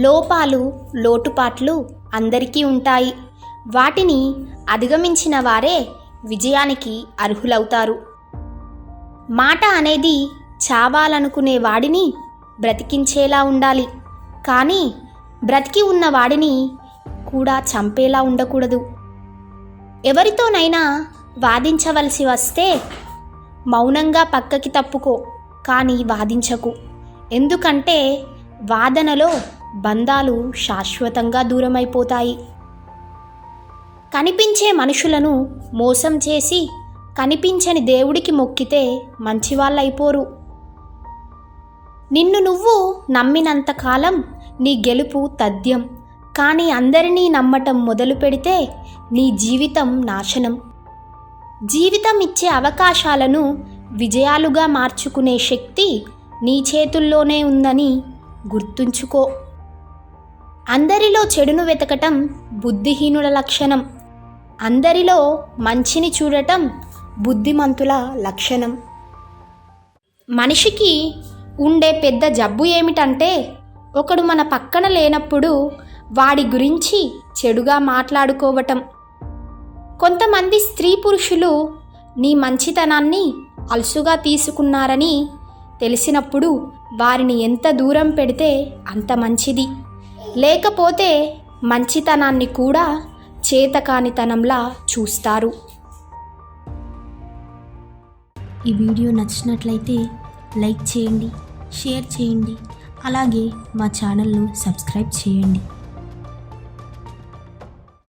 లోపాలు, లోటుపాట్లు అందరికీ ఉంటాయి. వాటిని అధిగమించిన వారే విజయానికి అర్హులవుతారు. మాట అనేది చావాలనుకునే వాడిని బ్రతికించేలా ఉండాలి, కానీ బ్రతికి ఉన్న వాడిని కూడా చంపేలా ఉండకూడదు. ఎవరితోనైనా వాదించవలసి వస్తే మౌనంగా పక్కకి తప్పుకో, కానీ వాదించకు. ఎందుకంటే వాదనలో బంధాలు శాశ్వతంగా దూరమైపోతాయి. కనిపించే మనుషులను మోసం చేసి కనిపించని దేవుడికి మొక్కితే మంచివాళ్ళైపోరు. నిన్ను నువ్వు నమ్మినంతకాలం నీ గెలుపు తథ్యం, కానీ అందరినీ నమ్మటం మొదలు పెడితే నీ జీవితం నాశనం. జీవితం ఇచ్చే అవకాశాలను విజయాలుగా మార్చుకునే శక్తి నీ చేతుల్లోనే ఉందని గుర్తుంచుకో. అందరిలో చెడును వెతకటం బుద్ధిహీనుల లక్షణం. అందరిలో మంచిని చూడటం బుద్ధిమంతుల లక్షణం. మనిషికి ఉండే పెద్ద జబ్బు ఏమిటంటే, ఒకడు మన పక్కన లేనప్పుడు వాడి గురించి చెడుగా మాట్లాడుకోవటం. కొంతమంది స్త్రీ పురుషులు నీ మంచితనాన్ని అలుసుగా తీసుకున్నారని తెలిసినప్పుడు వారిని ఎంత దూరం పెడితే అంత మంచిది. లేకపోతే మంచితనాన్ని కూడా చేతకానితనంలా చూస్తారు. ఈ వీడియో నచ్చినట్లయితే లైక్ చేయండి, షేర్ చేయండి, అలాగే మా ఛానల్ను సబ్స్క్రైబ్ చేయండి.